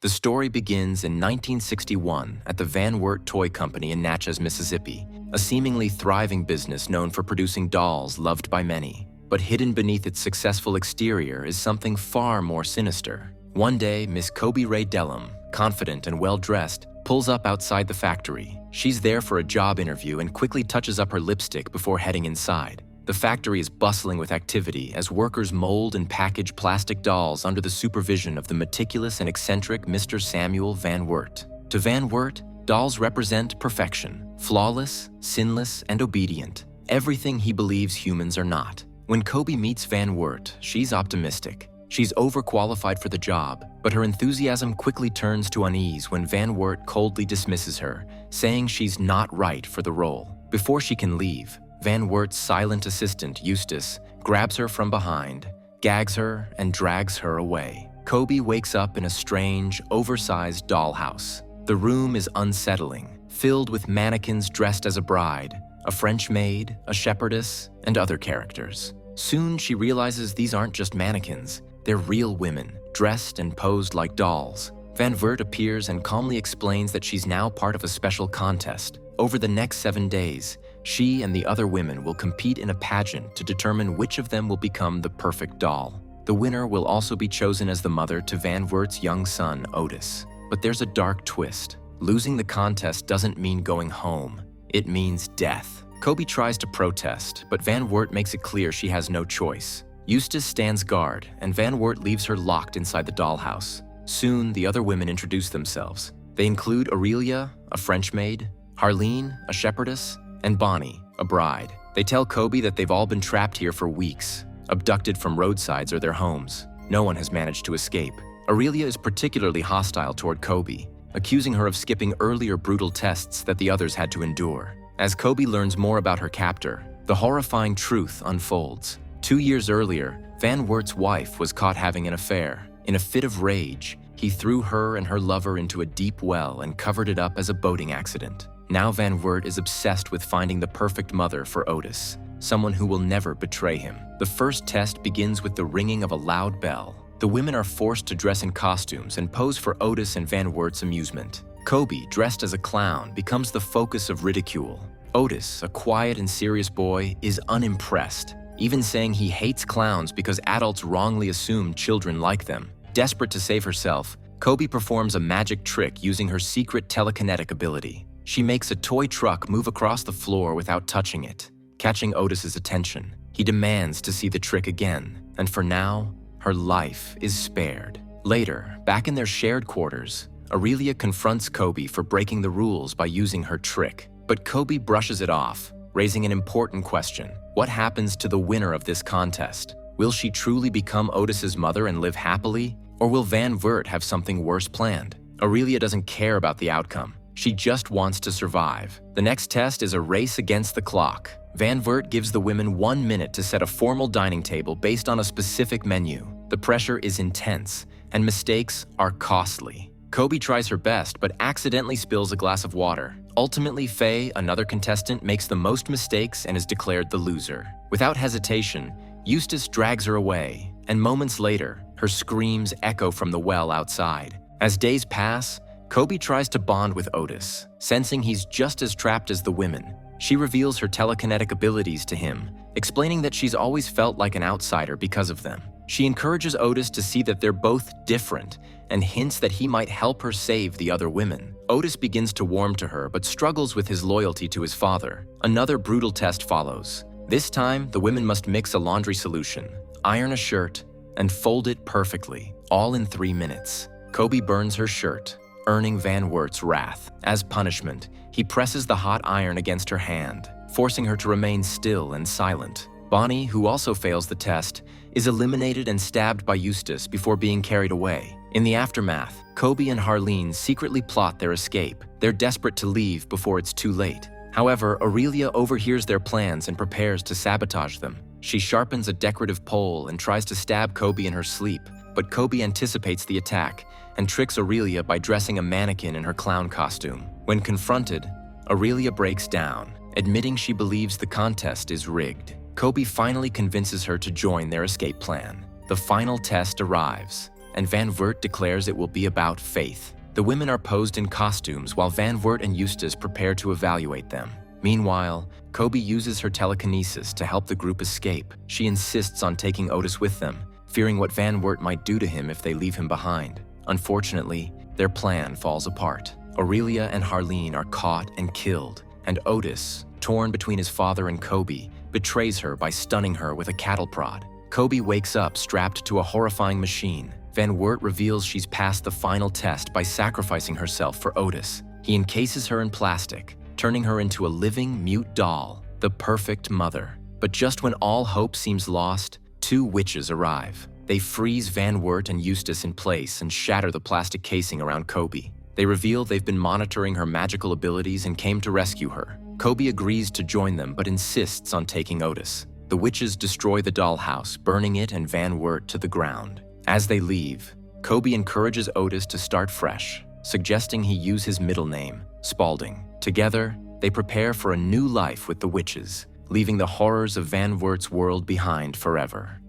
The story begins in 1961 at the Van Wert Toy Company in Natchez, Mississippi, a seemingly thriving business known for producing dolls loved by many. But hidden beneath its successful exterior is something far more sinister. One day, Miss Kobe Ray Dellum, confident and well-dressed, pulls up outside the factory. She's there for a job interview and quickly touches up her lipstick before heading inside. The factory is bustling with activity as workers mold and package plastic dolls under the supervision of the meticulous and eccentric Mr. Samuel Van Wert. To Van Wert, dolls represent perfection, flawless, sinless, and obedient, everything he believes humans are not. When Kobe meets Van Wert, she's optimistic. She's overqualified for the job, but her enthusiasm quickly turns to unease when Van Wert coldly dismisses her, saying she's not right for the role. Before she can leave, Van Wert's silent assistant, Eustace, grabs her from behind, gags her, and drags her away. Kobe wakes up in a strange, oversized dollhouse. The room is unsettling, filled with mannequins dressed as a bride, a French maid, a shepherdess, and other characters. Soon she realizes these aren't just mannequins, they're real women, dressed and posed like dolls. Van Wert appears and calmly explains that she's now part of a special contest. Over the next 7 days, she and the other women will compete in a pageant to determine which of them will become the perfect doll. The winner will also be chosen as the mother to Van Wert's young son, Otis. But there's a dark twist. Losing the contest doesn't mean going home. It means death. Kobe tries to protest, but Van Wert makes it clear she has no choice. Eustace stands guard, and Van Wert leaves her locked inside the dollhouse. Soon, the other women introduce themselves. They include Aurelia, a French maid, Harleen, a shepherdess, and Bonnie, a bride. They tell Kobe that they've all been trapped here for weeks, abducted from roadsides or their homes. No one has managed to escape. Aurelia is particularly hostile toward Kobe, accusing her of skipping earlier brutal tests that the others had to endure. As Kobe learns more about her captor, the horrifying truth unfolds. 2 years earlier, Van Wert's wife was caught having an affair. In a fit of rage, he threw her and her lover into a deep well and covered it up as a boating accident. Now Van Wert is obsessed with finding the perfect mother for Otis, someone who will never betray him. The first test begins with the ringing of a loud bell. The women are forced to dress in costumes and pose for Otis and Van Wert's amusement. Kobe, dressed as a clown, becomes the focus of ridicule. Otis, a quiet and serious boy, is unimpressed, even saying he hates clowns because adults wrongly assume children like them. Desperate to save herself, Kobe performs a magic trick using her secret telekinetic ability. She makes a toy truck move across the floor without touching it, catching Otis's attention. He demands to see the trick again, and for now, her life is spared. Later, back in their shared quarters, Aurelia confronts Kobe for breaking the rules by using her trick. But Kobe brushes it off, raising an important question. What happens to the winner of this contest? Will she truly become Otis's mother and live happily? Or will Van Wert have something worse planned? Aurelia doesn't care about the outcome. She just wants to survive. The next test is a race against the clock. Van Wert gives the women 1 minute to set a formal dining table based on a specific menu. The pressure is intense, and mistakes are costly. Kobe tries her best, but accidentally spills a glass of water. Ultimately, Faye, another contestant, makes the most mistakes and is declared the loser. Without hesitation, Eustace drags her away, and moments later, her screams echo from the well outside. As days pass, Kobe tries to bond with Otis, sensing he's just as trapped as the women. She reveals her telekinetic abilities to him, explaining that she's always felt like an outsider because of them. She encourages Otis to see that they're both different and hints that he might help her save the other women. Otis begins to warm to her but struggles with his loyalty to his father. Another brutal test follows. This time, the women must mix a laundry solution, iron a shirt, and fold it perfectly, all in 3 minutes. Kobe burns her shirt, earning Van Wert's wrath. As punishment, he presses the hot iron against her hand, forcing her to remain still and silent. Bonnie, who also fails the test, is eliminated and stabbed by Eustace before being carried away. In the aftermath, Kobe and Harleen secretly plot their escape. They're desperate to leave before it's too late. However, Aurelia overhears their plans and prepares to sabotage them. She sharpens a decorative pole and tries to stab Kobe in her sleep, but Kobe anticipates the attack and tricks Aurelia by dressing a mannequin in her clown costume. When confronted, Aurelia breaks down, admitting she believes the contest is rigged. Kobe finally convinces her to join their escape plan. The final test arrives. and Van Wert declares it will be about faith. The women are posed in costumes while Van Wert and Eustace prepare to evaluate them. Meanwhile, Kobe uses her telekinesis to help the group escape. She insists on taking Otis with them, fearing what Van Wert might do to him if they leave him behind. Unfortunately, their plan falls apart. Aurelia and Harleen are caught and killed, and Otis, torn between his father and Kobe, betrays her by stunning her with a cattle prod. Kobe wakes up strapped to a horrifying machine. Van Wert reveals she's passed the final test by sacrificing herself for Otis. He encases her in plastic, turning her into a living, mute doll, the perfect mother. But just when all hope seems lost, two witches arrive. They freeze Van Wert and Eustace in place and shatter the plastic casing around Kobe. They reveal they've been monitoring her magical abilities and came to rescue her. Kobe agrees to join them but insists on taking Otis. The witches destroy the dollhouse, burning it and Van Wert to the ground. As they leave, Kobe encourages Otis to start fresh, suggesting he use his middle name, Spaulding. Together, they prepare for a new life with the witches, leaving the horrors of Van Wert's world behind forever.